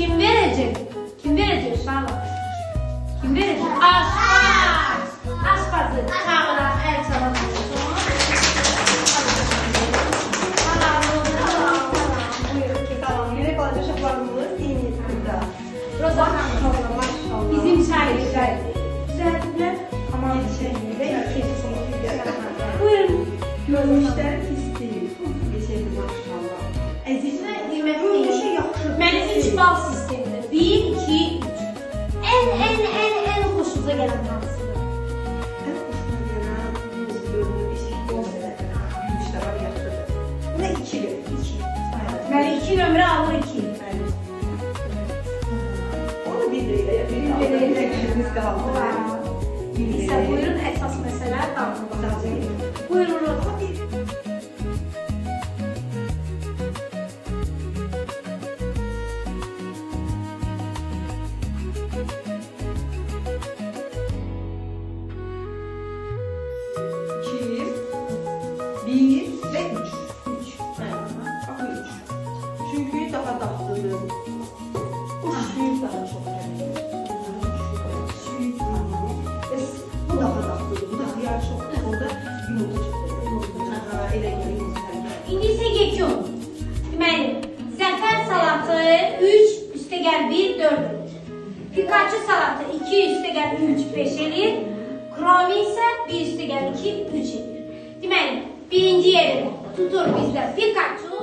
kim verecek? Kim verecek uşaqlar? Kim verecek? Aşpaz. Aşpazı çağıran el çalan. Tamam, yine kalacak uşaqlarımız iyi niyetində. Roza Maşallah, maşallah. bizim çaylar. Düzeltdiler. Aman çiçeği ve keçisi. Buyurun. Görmüşlər pisdir. Geçirdi maşallah. Əzizlə, Qiymət bu deyil. işə yaxşı. Mənim 3 bal sistemidir. 1, 2, 3. En xoşunuza gələn hansıdır? Ən xoşuma gələn bu görünür, eşik gözlə. Gümüşlər yaxşıdır. Buna 2 verir, 2. Mən 2 nömrə alır 2. Onu bir liraya, bir liraya qaldı. İsə buyurun, əsas məsələ qaldı. Buyurun, Roza. İki, bir ve üç. Bak üç. Çünkü daha tatlıdır. Bu süt daha çok gelir. Süt hamuru. Bu daha tatlıdır. Bu da hıyar çok. Orada yumurta çok gelir. Ele gelir yumurta. İndi isə geçiyorum. Deməli, zəfər salatı 3 üstəgəl 1 4 edir. Pikachu salatı 2 üstəgəl 3 5 edir. Kromi isə 1 üstəgəl 2 3 edir. Deməli, birinci yeri tutur bizdə Pikachu.